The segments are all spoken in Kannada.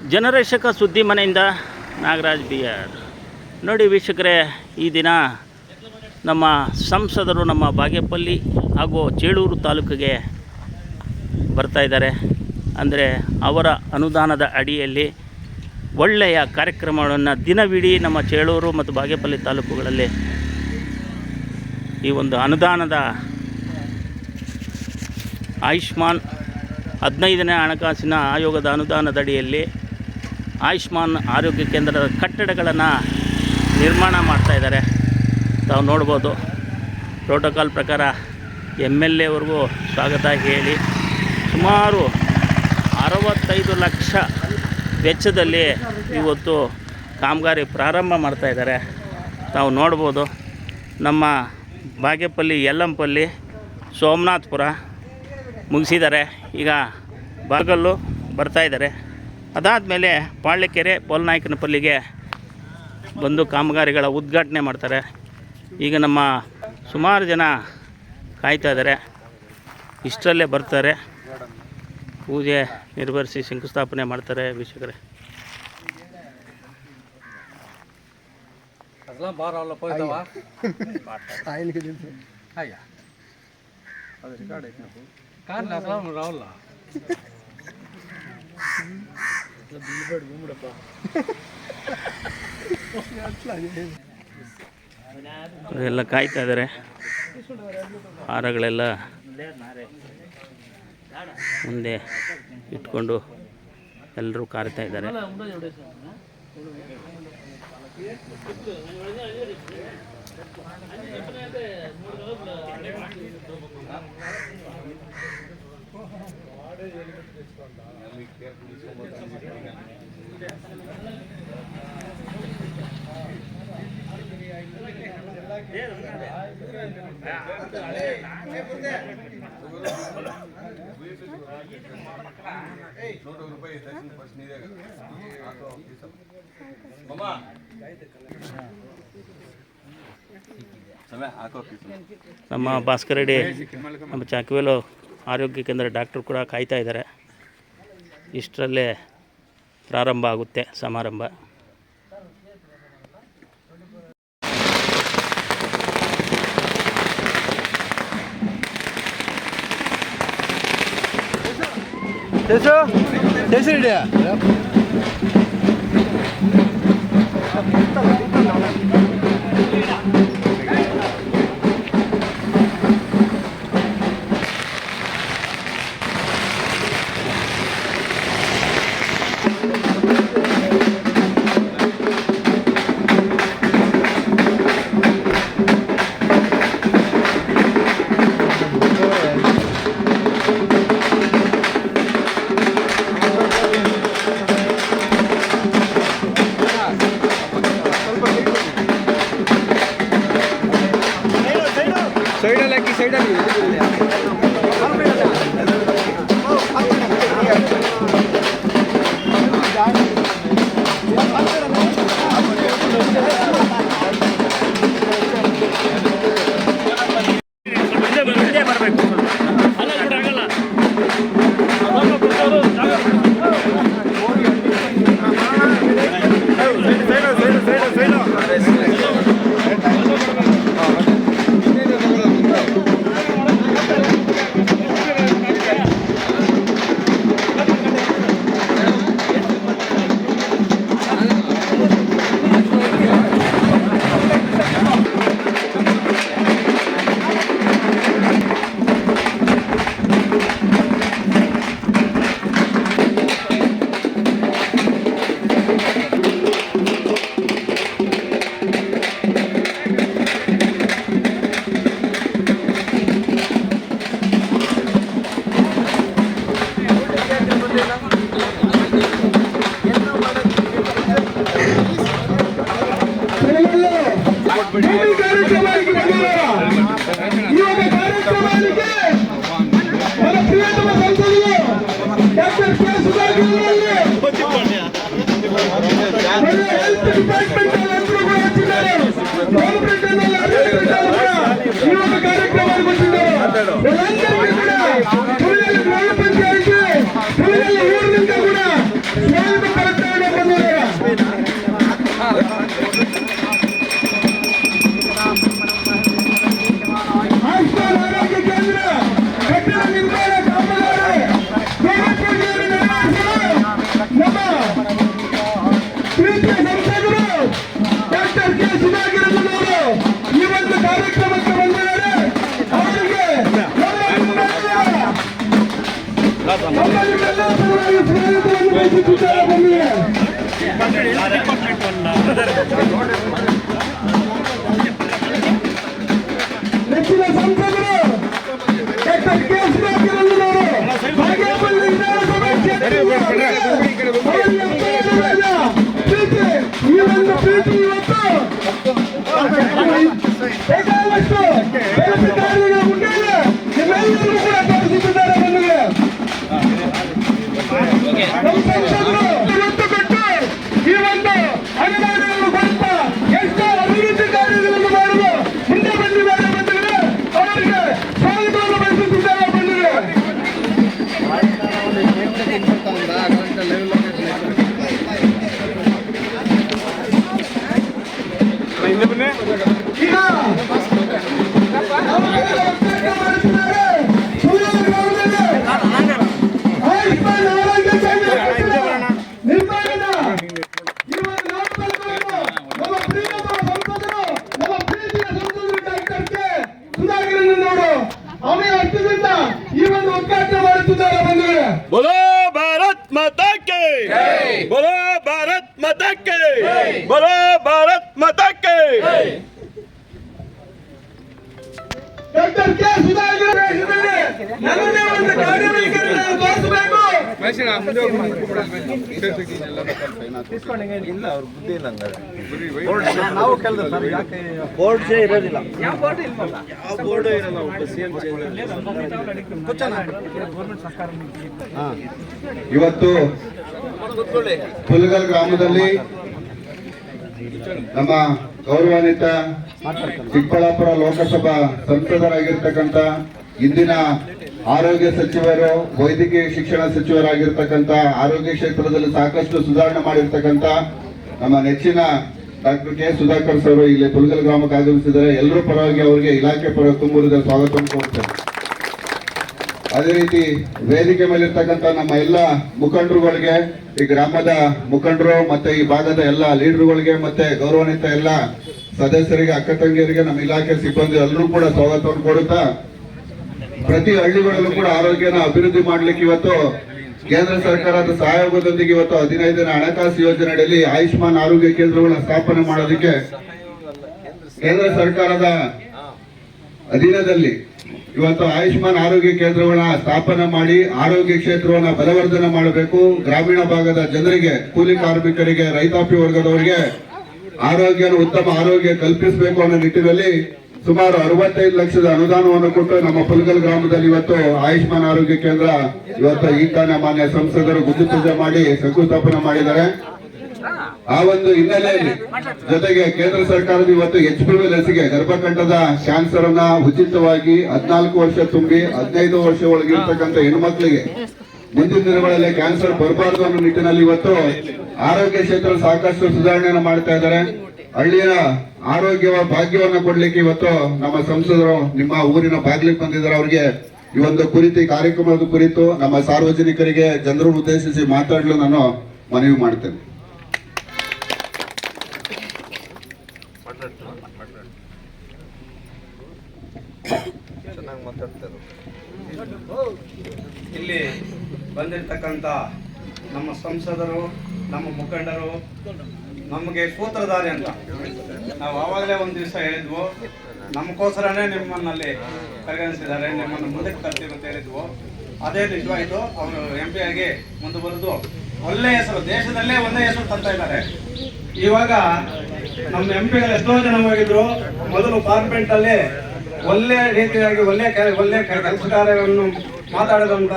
ಜನರೇಷಕ ಸುದ್ದಿ ಮನೆಯಿಂದ ನಾಗರಾಜ್ BR. ನೋಡಿ ವೀಕ್ಷಕರೇ, ಈ ದಿನ ನಮ್ಮ ಸಂಸದರು ನಮ್ಮ ಬಾಗೇಪಲ್ಲಿ ಹಾಗೂ ಚೇಳೂರು ತಾಲೂಕಿಗೆ ಬರ್ತಾ ಇದ್ದಾರೆ. ಅಂದರೆ ಅವರ ಅನುದಾನದ ಅಡಿಯಲ್ಲಿ ಒಳ್ಳೆಯ ಕಾರ್ಯಕ್ರಮಗಳನ್ನು ದಿನವಿಡೀ ನಮ್ಮ ಚೇಳೂರು ಮತ್ತು ಬಾಗೇಪಲ್ಲಿ ತಾಲೂಕುಗಳಲ್ಲಿ ಈ ಒಂದು ಅನುದಾನದ ಆಯುಷ್ಮಾನ್ 15ನೇ ಹಣಕಾಸಿನ ಆಯೋಗದ ಅನುದಾನದ ಅಡಿಯಲ್ಲಿ ಆಯುಷ್ಮಾನ್ ಆರೋಗ್ಯ ಕೇಂದ್ರದ ಕಟ್ಟಡಗಳನ್ನು ನಿರ್ಮಾಣ ಮಾಡ್ತಾಯಿದ್ದಾರೆ. ತಾವು ನೋಡ್ಬೋದು. ಪ್ರೋಟೋಕಾಲ್ ಪ್ರಕಾರ MLA ಅವ್ರಿಗೂ ಸ್ವಾಗತ ಹೇಳಿ ಸುಮಾರು 65 ಲಕ್ಷ ವೆಚ್ಚದಲ್ಲಿ ಇವತ್ತು ಕಾಮಗಾರಿ ಪ್ರಾರಂಭ ಮಾಡ್ತಾಯಿದ್ದಾರೆ. ತಾವು ನೋಡ್ಬೋದು. ನಮ್ಮ ಬಾಗೇಪಲ್ಲಿ, ಯಲ್ಲಂಪಲ್ಲಿ, ಸೋಮನಾಥಪುರ ಮುಗಿಸಿದ್ದಾರೆ. ಈಗ ಬಾಗಲ್ಲು ಬರ್ತಾಯಿದ್ದಾರೆ. ಅದಾದಮೇಲೆ ಪಾಳ್ಯಕೆರೆ, ಪೋಲ್ನಾಯಕನಪಲ್ಲಿಗೆ ಬಂದು ಕಾಮಗಾರಿಗಳ ಉದ್ಘಾಟನೆ ಮಾಡ್ತಾರೆ. ಈಗ ನಮ್ಮ ಸುಮಾರು ಜನ ಕಾಯ್ತಾ ಇದ್ದಾರೆ. ಇಷ್ಟರಲ್ಲೇ ಬರ್ತಾರೆ, ಪೂಜೆ ನಿರ್ವಹಿಸಿ ಶಂಕುಸ್ಥಾಪನೆ ಮಾಡ್ತಾರೆ. ವೀಕ್ಷಕರೇ, ಎಲ್ಲ ಕಾಯ್ತಾ ಇದ್ದಾರೆ. ಹಾರಗಳೆಲ್ಲ ಮುಂದೆ ಇಟ್ಕೊಂಡು ಎಲ್ಲರೂ ಕಾಯ್ತಾ ಇದ್ದಾರೆ. ನಮ್ಮ ಭಾಸ್ಕರ್ ರೆಡ್ಡಿ, ನಮ್ಮ ಚಾಕವೇಲು ಆರೋಗ್ಯ ಕೇಂದ್ರ ಡಾಕ್ಟರ್ ಕೂಡ ಕಾಯ್ತಾ ಇದ್ದಾರೆ. ಇಷ್ಟರಲ್ಲೇ ಪ್ರಾರಂಭ ಆಗುತ್ತೆ ಸಮಾರಂಭ. ಊರಿನಿಂದ ಕೂಡ ಬಯಸುತ್ತಿದ್ದಾರೆ ಬಂದಿದೆ. ನೆಚ್ಚಿನ ಸಂಸದರು ಡಾಕ್ಟರ್ ಕೆ ಸುಧಾಕರ್ ಬಾಗೇಪಲ್ಲಿ ವಿಧಾನಸಭಾ ಪ್ರೀತಿ ಈ ಒಂದು ಪ್ರೀತಿ ಇವತ್ತು ಬೇಕಾದಷ್ಟು ಕೆಲಸಗಾರರ ಮುಖೇನ ನಿಮ್ಮೆಲ್ಲರಿಗೂ ಕೂಡ ತೋರಿಸುತ್ತಿದ್ದಾರೆ ಬಂದಿದೆ. ನಮ್ಮ ಸಂಸದರು ಒತ್ತು ಕೊಟ್ಟು ಈ ಒಂದು ಅನುದಾನವನ್ನು ಕೊಡುತ್ತ ಎಷ್ಟೋ ಅಭಿವೃದ್ಧಿ ಕಾರ್ಯಗಳನ್ನು ಮಾಡಲು ಮುಂದೆ ಬಂದಿದ್ದಾರೆ ಬಂದಿದೆ. ಅವರಿಗೆ ಸ್ವಾಗತವನ್ನು ಬಯಸುತ್ತಿದ್ದಾರೆ ಬಂದಿದೆ. ಈಗ ಆಯುಷ್ಮಾನ್ ಆರೋಗ್ಯ ನಿರ್ಮಾಣದ ಈ ಒಂದು ನಾಮಫಲಕವನ್ನು ನಮ್ಮ ಪ್ರೀತಿಯ ಸಂಸದರು ನಮ್ಮ ಪ್ರೀತಿಯ ಸಂಸದರು ಡಾಕ್ಟರ್ ಕೆ ಸುಧಾಕರನವರು ಅವರ ಹಸ್ತದಿಂದ ಈ ಒಂದು ಉದ್ಘಾಟನೆ ಮಾಡುತ್ತಿದ್ದಾರೆ ಬಂದಿದೆ. बोलो भारत माता के बोलो भारत माता के बोलो भारत माता के ಡಾಕ್ಟರ್ ಕೆ ಸುಧಾಕರ್ ದೇಶದಲ್ಲಿ ನನ್ನದೇ ಒಂದು ಕಾರ್ಯವೈಖರಿಯನ್ನು ತೋರಿಸಬೇಕು. ಇವತ್ತು ಪುಲ್ಗಲ್ ಗ್ರಾಮದಲ್ಲಿ ನಮ್ಮ ಗೌರವಾನ್ವಿತ ಚಿಕ್ಕಬಳ್ಳಾಪುರ ಲೋಕಸಭಾ ಸಂಸದರಾಗಿರ್ತಕ್ಕಂಥ ಇಂದಿನ ಆರೋಗ್ಯ ಸಚಿವರು, ವೈದ್ಯಕೀಯ ಶಿಕ್ಷಣ ಸಚಿವರಾಗಿರ್ತಕ್ಕಂಥ, ಆರೋಗ್ಯ ಕ್ಷೇತ್ರದಲ್ಲಿ ಸಾಕಷ್ಟು ಸುಧಾರಣೆ ಮಾಡಿರ್ತಕ್ಕಂಥ ನಮ್ಮ ನೆಚ್ಚಿನ ಡಾಕ್ಟರ್ ಕೆ ಸುಧಾಕರ್ ಸರ್ ಇಲ್ಲಿ ಪುಲ್ಗಲ್ ಗ್ರಾಮಕ್ಕೆ ಆಗಮಿಸಿದ್ದಾರೆ. ಎಲ್ಲರೂ ಪರವಾಗಿ ಅವರಿಗೆ ಇಲಾಖೆ ಪರ ತುಂಬುವುದ ಸ್ವಾಗತವನ್ನು ಕೊಡ್ತೇನೆ. ಅದೇ ರೀತಿ ವೇದಿಕೆ ಮೇಲಿರ್ತಕ್ಕಂಥ ನಮ್ಮ ಎಲ್ಲ ಮುಖಂಡರುಗಳಿಗೆ, ಈ ಗ್ರಾಮದ ಮುಖಂಡರು ಮತ್ತೆ ಈ ಭಾಗದ ಎಲ್ಲ ಲೀಡರ್ಗಳಿಗೆ ಮತ್ತೆ ಗೌರವಾನ್ವಿತ ಎಲ್ಲ ಸದಸ್ಯರಿಗೆ, ಅಕ್ಕ ತಂಗಿಯರಿಗೆ, ನಮ್ಮ ಇಲಾಖೆ ಸಿಬ್ಬಂದಿ ಎಲ್ಲರೂ ಕೂಡ ಸ್ವಾಗತವನ್ನು ಕೊಡುತ್ತಾ, ಪ್ರತಿ ಹಳ್ಳಿಗಳಲ್ಲೂ ಕೂಡ ಆರೋಗ್ಯನ ಅಭಿವೃದ್ಧಿ ಮಾಡ್ಲಿಕ್ಕೆ ಇವತ್ತು ಕೇಂದ್ರ ಸರ್ಕಾರದ ಸಹಯೋಗದೊಂದಿಗೆ ಇವತ್ತು 15ನೇ ಹಣಕಾಸು ಯೋಜನೆ ಅಡಿಯಲ್ಲಿ ಆಯುಷ್ಮಾನ್ ಆರೋಗ್ಯ ಕೇಂದ್ರಗಳನ್ನ ಸ್ಥಾಪನೆ ಮಾಡೋದಕ್ಕೆ ಕೇಂದ್ರ ಸರ್ಕಾರದ ಅಧೀನದಲ್ಲಿ ಇವತ್ತು ಆಯುಷ್ಮಾನ್ ಆರೋಗ್ಯ ಕೇಂದ್ರಗಳನ್ನ ಸ್ಥಾಪನೆ ಮಾಡಿ ಆರೋಗ್ಯ ಕ್ಷೇತ್ರವನ್ನ ಬಲವರ್ಧನೆ ಮಾಡಬೇಕು. ಗ್ರಾಮೀಣ ಭಾಗದ ಜನರಿಗೆ, ಕೂಲಿ ಕಾರ್ಮಿಕರಿಗೆ, ರೈತಾಪಿ ವರ್ಗದವರಿಗೆ ಉತ್ತಮ ಆರೋಗ್ಯ ಕಲ್ಪಿಸಬೇಕು ಅನ್ನೋ ನಿಟ್ಟಿನಲ್ಲಿ ಸುಮಾರು 65 ಲಕ್ಷದ ಅನುದಾನವನ್ನು ಕೊಟ್ಟು ನಮ್ಮ ಪುಲ್ಗಲ್ ಗ್ರಾಮದಲ್ಲಿ ಇವತ್ತು ಆಯುಷ್ಮಾನ್ ಆರೋಗ್ಯ ಕೇಂದ್ರ ಇವತ್ತು ಈ ತಾನೇ ಮಾನ್ಯ ಸಂಸದರು ಗುದ್ದು ಪೂಜೆ ಮಾಡಿ ಶಂಕುಸ್ಥಾಪನೆ ಮಾಡಿದ್ದಾರೆ. ಆ ಒಂದು ಹಿನ್ನೆಲೆಯಲ್ಲಿ ಜೊತೆಗೆ ಕೇಂದ್ರ ಸರ್ಕಾರದ ಇವತ್ತು HPV ಲಸಿಕೆ, ಗರ್ಭಕಂಠದ ಕ್ಯಾನ್ಸರ್ ಅನ್ನ ಉಚಿತವಾಗಿ 14 ವರ್ಷ ತುಂಬಿ 15 ವರ್ಷ ಒಳಗಿರ್ತಕ್ಕಂಥ ಹೆಣ್ಮಕ್ಳಿಗೆ ಮುಂದಿನ ದಿನಗಳಲ್ಲಿ ಕ್ಯಾನ್ಸರ್ ಬರಬಾರದು ಅನ್ನೋ ನಿಟ್ಟಿನಲ್ಲಿ ಇವತ್ತು ಆರೋಗ್ಯ ಕ್ಷೇತ್ರ ಸಾಕಷ್ಟು ಸುಧಾರಣೆಯನ್ನು ಮಾಡ್ತಾ ಇದ್ದಾರೆ. ಹಳ್ಳಿಯ ಆರೋಗ್ಯ ಭಾಗ್ಯವನ್ನ ಕೊಡ್ಲಿಕ್ಕೆ ಇವತ್ತು ನಮ್ಮ ಸಂಸದರು ನಿಮ್ಮ ಊರಿನ ಬಾಗ್ಲಿಗೆ ಬಂದಿದ್ದಾರೆ. ಅವರಿಗೆ ಈ ಒಂದು ಕುರಿತು, ಕಾರ್ಯಕ್ರಮದ ಕುರಿತು ನಮ್ಮ ಸಾರ್ವಜನಿಕರಿಗೆ, ಜನರನ್ನು ಉದ್ದೇಶಿಸಿ ಮಾತಾಡಲು ನಾನು ಮನವಿ ಮಾಡ್ತೇನೆ. ಇಲ್ಲಿ ಬಂದಿರತಕ್ಕಂಥ ನಮ್ಮ ಸಂಸದರು, ನಮ್ಮ ಮುಖಂಡರು ನಮಗೆ ಸೂತ್ರಧಾರಿ ಅಂತ ನಾವು ಆವಾಗಲೇ ಒಂದು ದಿವಸ ಹೇಳಿದ್ವು. ನಮಗೋಸ್ಕರನೇ ನಿಮ್ಮನ್ನಲ್ಲಿ ಪರಿಗಣಿಸಿದ್ದಾರೆ, ನಿಮ್ಮನ್ನು ಮುಂದಕ್ಕೆ ತರ್ತೀವಿ ಅಂತ ಹೇಳಿದ್ವು. ಅದೇ ನಿಜವಾಯಿತು. ಅವರು MP ಆಗಿ ಮುಂದೆ ಬರೆದು ಒಳ್ಳೆಯ ಹೆಸರು, ದೇಶದಲ್ಲೇ ಒಂದೇ ಹೆಸರು ತರ್ತಾ ಇದ್ದಾರೆ. ಇವಾಗ ನಮ್ಮ MP ಗಳು ಎಷ್ಟೋ ಜನ ಹೋಗಿದ್ರು. ಮೊದಲು ಪಾರ್ಲಿಮೆಂಟ್ ಅಲ್ಲಿ ಒಳ್ಳೆ ರೀತಿಯಾಗಿ ಒಳ್ಳೆ ಕೆಲಸ ಕಾರ್ಯವನ್ನು ಮಾತಾಡಿದಂತ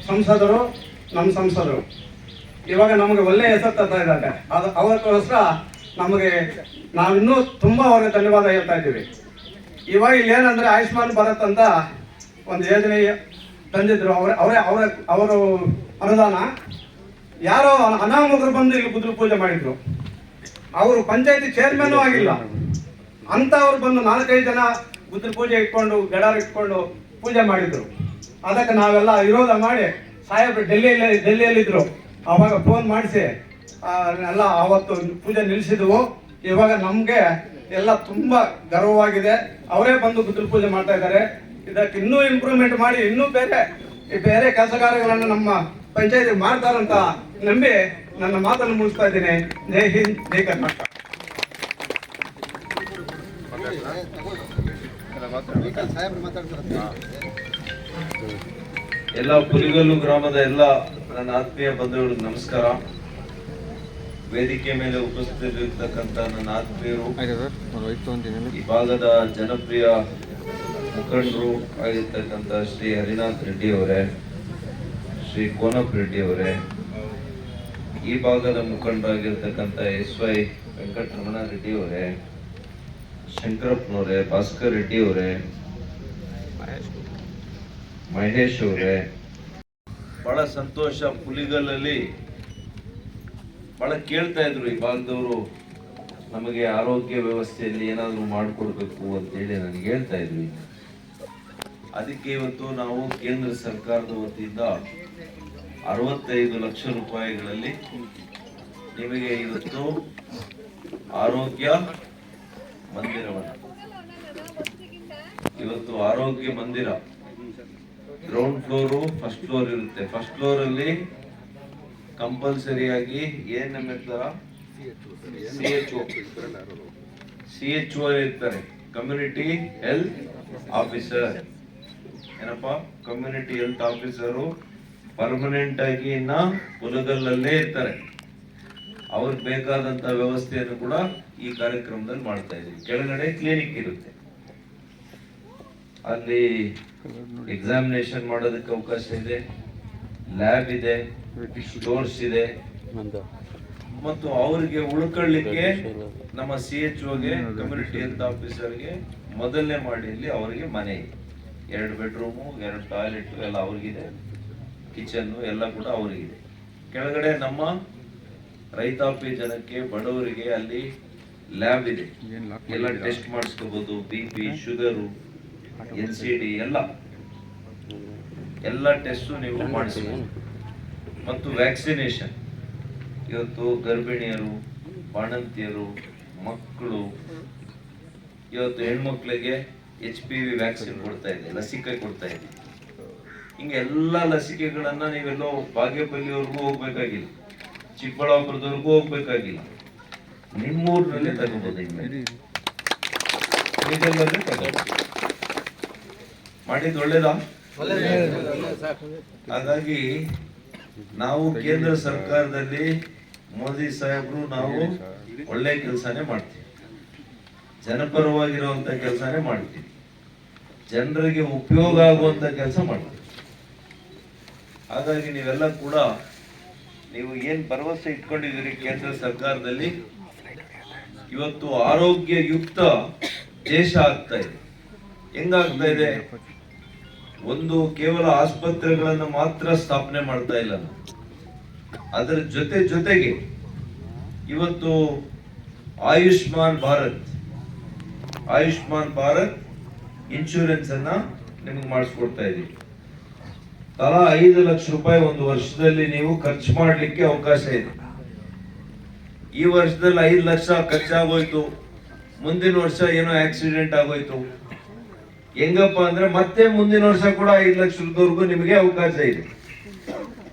ಸಂಸದರು ನಮ್ಮ ಸಂಸದರು ಇವಾಗ ನಮಗೆ ಒಳ್ಳೆ ಹೆಸರು ತರ್ತಾ ಇದ್ದಾರೆ. ಅದು ಅವರಿಗೋಸ್ಕರ ನಾವಿನ್ನೂ ತುಂಬಾ ಅವರಿಗೆ ಧನ್ಯವಾದ ಹೇಳ್ತಾ ಇದ್ದೀವಿ. ಇವಾಗ ಇಲ್ಲಿ ಏನಂದ್ರೆ ಆಯುಷ್ಮಾನ್ ಭಾರತ್ ಅಂತ ಒಂದು ಯೋಜನೆ ತಂದಿದ್ರು. ಅವರು ಅನುದಾನ ಯಾರೋ ಅನಾಮಕರು ಬಂದು ಇಲ್ಲಿ ಗುದ್ರು ಪೂಜೆ ಮಾಡಿದ್ರು. ಅವರು ಪಂಚಾಯತಿ ಚೇರ್ಮನ್ ಆಗಿಲ್ಲ ಅಂತ ಅವ್ರು ಬಂದು 4-5 ಜನ ಗುದ್ರ ಪೂಜೆ ಇಟ್ಕೊಂಡು, ಗಡಾರ್ ಇಟ್ಕೊಂಡು ಪೂಜೆ ಮಾಡಿದ್ರು. ಅದಕ್ಕೆ ನಾವೆಲ್ಲ ವಿರೋಧ ಮಾಡಿ ಸಾಹೇಬ್ರು ಡೆಲ್ಲಿಯಲ್ಲಿದ್ರು. ಅವಾಗ ಫೋನ್ ಮಾಡಿಸಿ ಎಲ್ಲ ಅವತ್ತು ಪೂಜೆ ನಿಲ್ಲಿಸಿದ್ವು. ಇವಾಗ ನಮಗೆ ಎಲ್ಲ ತುಂಬಾ ಗರ್ವವಾಗಿದೆ. ಅವರೇ ಬಂದು ಗುದ್ರ ಪೂಜೆ ಮಾಡ್ತಾ ಇದ್ದಾರೆ. ಇದಕ್ಕೆ ಇನ್ನೂ ಇಂಪ್ರೂವ್ಮೆಂಟ್ ಮಾಡಿ ಇನ್ನೂ ಬೇರೆ ಕೆಲಸ ಕಾರ್ಯಗಳನ್ನು ನಮ್ಮ ಪಂಚಾಯತಿ ಮಾಡ್ತಾರಂತ ನಂಬಿ ನನ್ನ ಮಾತನ್ನು ಮುಗಿಸ್ತಾ ಇದ್ದೇನೆ. ಜೈ ಹಿಂದ್, ಜೈ ಕರ್ನಾಟಕ. ಎಲ್ಲ ಪುಲಿಗಲ್ಲು ಗ್ರಾಮದ ಎಲ್ಲ ನನ್ನ ಆತ್ಮೀಯ ಬಂಧುಗಳಿಗೆ ನಮಸ್ಕಾರ. ವೇದಿಕೆ ಮೇಲೆ ಉಪಸ್ಥಿತರಿರ್ತಕ್ಕಂಥ ನನ್ನ ಆತ್ಮೀಯರು, ಈ ಭಾಗದ ಜನಪ್ರಿಯ ಮುಖಂಡರು ಆಗಿರ್ತಕ್ಕಂಥ ಶ್ರೀ ಹರಿನಾಥ್ ರೆಡ್ಡಿ ಅವರೇ, ಶ್ರೀ ಕೋನಪ್ ರೆಡ್ಡಿ ಅವರೇ, ಈ ಭಾಗದ ಮುಖಂಡರಾಗಿರ್ತಕ್ಕಂಥ SY ವೆಂಕಟರಮಣ ರೆಡ್ಡಿ ಅವರೇ, ಶಂಕರಪ್ಪನವರೇ, ಭಾಸ್ಕರ್ ರೆಡ್ಡಿ ಅವರೇ, ಮಹೇಶ್ ಅವರೇ, ಬಹಳ ಸಂತೋಷ. ಪುಲಿಗಲ್ಲಲ್ಲಿ ಬಹಳ ಕೇಳ್ತಾ ಇದ್ರು ಈ ಭಾಗದವರು, ನಮಗೆ ಆರೋಗ್ಯ ವ್ಯವಸ್ಥೆಯಲ್ಲಿ ಏನಾದರೂ ಮಾಡಿಕೊಡ್ಬೇಕು ಅಂತೇಳಿ ನನಗೆ ಹೇಳ್ತಾ ಇದ್ವಿ. ಅದಕ್ಕೆ ಇವತ್ತು ನಾವು ಕೇಂದ್ರ ಸರ್ಕಾರದ ವತಿಯಿಂದ 65 ಲಕ್ಷ ರೂಪಾಯಿಗಳಲ್ಲಿ ನಿಮಗೆ ಇವತ್ತು ಆರೋಗ್ಯ ಮಂದಿರವನ್ನು, ಇವತ್ತು ಆರೋಗ್ಯ ಮಂದಿರ ಗ್ರೌಂಡ್ ಫ್ಲೋರು, ಫಸ್ಟ್ ಫ್ಲೋರ್ ಇರುತ್ತೆ. ಫಸ್ಟ್ ಫ್ಲೋರ್ ಅಲ್ಲಿ ಕಂಪಲ್ಸರಿಯಾಗಿ ANM ಇರ್ತಾರ, CHO ಇರ್ತಾರೆ, ಕಮ್ಯುನಿಟಿ ಹೆಲ್ತ್ ಆಫೀಸರ್. ಏನಪ್ಪ, ಕಮ್ಯುನಿಟಿ ಹೆಲ್ತ್ ಆಫೀಸರು ಪರ್ಮನೆಂಟ್ ಆಗಿ ಇನ್ನ ಪುಲಗಲ್ಲೇ ಇರ್ತಾರೆ. ಅವ್ರಿಗೆ ಬೇಕಾದಂತ ವ್ಯವಸ್ಥೆಯನ್ನು ಕೂಡ ಈ ಕಾರ್ಯಕ್ರಮದಲ್ಲಿ ಮಾಡ್ತಾ ಇದೀವಿ. ಕೆಳಗಡೆ ಕ್ಲಿನಿಕ್ ಇರುತ್ತೆ, ಅಲ್ಲಿ ಎಕ್ಸಾಮಿನೇಷನ್ ಮಾಡೋದಕ್ಕೆ ಅವಕಾಶ ಇದೆ, ಲ್ಯಾಬ್ ಇದೆ, ಸ್ಟೋರ್ಸ್ ಇದೆ, ಮತ್ತು ಅವರಿಗೆ ಉಳ್ಕೊಳ್ಳಿಕ್ಕೆ ನಮ್ಮ CHOಗೆ, ಕಮ್ಯುನಿಟಿ ಹೆಲ್ತ್ ಆಫೀಸರ್ಗೆ ಮೊದಲನೇ ಮಾಡಿಯಲ್ಲಿ ಅವರಿಗೆ ಮನೆ ಇದೆ. 2 ಬೆಡ್ರೂಮು, 2 ಟಾಯ್ಲೆಟ್ ಎಲ್ಲ ಅವ್ರಿಗಿದೆ, ಕಿಚನ್ ಎಲ್ಲ ಕೂಡ ಅವರಿಗಿದೆ. ಕೆಳಗಡೆ ನಮ್ಮ ರೈತಾಪಿ ಜನಕ್ಕೆ, ಬಡವರಿಗೆ ಅಲ್ಲಿ ಲ್ಯಾಬ್ ಇದೆ, ಎಲ್ಲ ಟೆಸ್ಟ್ ಮಾಡಿಸ್ಕೋಬಹುದು. BP, ಶುಗರು, NCD ಎಲ್ಲ ಟೆಸ್ಟ್ ನೀವು ಮಾಡಿಸಬಹುದು. ಮತ್ತು ವ್ಯಾಕ್ಸಿನೇಷನ್, ಇವತ್ತು ಗರ್ಭಿಣಿಯರು, ಬಾಣಂತಿಯರು, ಮಕ್ಕಳು, ಇವತ್ತು ಹೆಣ್ಮಕ್ಳಿಗೆ HPV ವ್ಯಾಕ್ಸಿನ್ ಕೊಡ್ತಾ ಇದೆ, ಲಸಿಕೆ ಕೊಡ್ತಾ ಇದೆ. ಹಿಂಗೆ ಎಲ್ಲ ಲಸಿಕೆಗಳನ್ನ ನೀವೆಲ್ಲೋ ಬಾಗೇಪಲ್ಲಿವರೆಗೂ ಹೋಗ್ಬೇಕಾಗಿಲ್ಲ, ಚಿಕ್ಕಬಳ್ಳಾಪುರದವರೆಗೂ ಹೋಗ್ಬೇಕಾಗಿಲ್ಲ, ನಿಮ್ಮೂರಿನಲ್ಲೇ ತಗೋಬಹುದು. ಮಾಡಿದ್ದು ಒಳ್ಳೇದಾ? ಹಾಗಾಗಿ ನಾವು ಕೇಂದ್ರ ಸರ್ಕಾರದಲ್ಲಿ ಮೋದಿ ಸಾಹೇಬ್ರು ನಾವು ಒಳ್ಳೆ ಕೆಲಸನೇ ಮಾಡ್ತೀವಿ, ಜನಪರವಾಗಿರುವಂತ ಕೆಲಸನೇ ಮಾಡ್ತೀವಿ, ಜನರಿಗೆ ಉಪಯೋಗ ಆಗುವಂತ ಕೆಲಸ ಮಾಡ್ತೀವಿ. ಹಾಗಾಗಿ ನೀವೆಲ್ಲ ಕೂಡ ನೀವು ಏನ್ ಭರವಸೆ ಇಟ್ಕೊಂಡಿದ್ದೀರಿ ಕೇಂದ್ರ ಸರ್ಕಾರದಲ್ಲಿ, ಇವತ್ತು ಆರೋಗ್ಯಯುಕ್ತ ದೇಶ ಆಗ್ತಾ ಇದೆ. ಹೆಂಗಾಗ್ತಾ ಇದೆ? ಒಂದು ಕೇವಲ ಆಸ್ಪತ್ರೆಗಳನ್ನು ಮಾತ್ರ ಸ್ಥಾಪನೆ ಮಾಡ್ತಾ ಇಲ್ಲ, ಅದರ ಜೊತೆಗೆ ಇವತ್ತು ಆಯುಷ್ಮಾನ್ ಭಾರತ್ ಇನ್ಶೂರೆನ್ಸ್ ಅನ್ನ ನಿಮಗೆ ಮಾಡಿಸ್ಕೊಡ್ತಾ ಇದೀವಿ. ತಲಾ 5 ಲಕ್ಷ ರೂಪಾಯಿ ಒಂದು ವರ್ಷದಲ್ಲಿ ನೀವು ಖರ್ಚು ಮಾಡ್ಲಿಕ್ಕೆ ಅವಕಾಶ ಇದೆ. ಈ ವರ್ಷದಲ್ಲಿ 5 ಲಕ್ಷ ಖರ್ಚಾಗೋಯ್ತು, ಮುಂದಿನ ವರ್ಷ ಏನೋ ಆಕ್ಸಿಡೆಂಟ್ ಆಗೋಯ್ತು, ಹೆಂಗಪ್ಪ ಅಂದ್ರೆ ಮತ್ತೆ ಮುಂದಿನ ವರ್ಷ ಕೂಡ 5 ಲಕ್ಷದವರೆಗೂ ನಿಮಗೆ ಅವಕಾಶ ಇದೆ.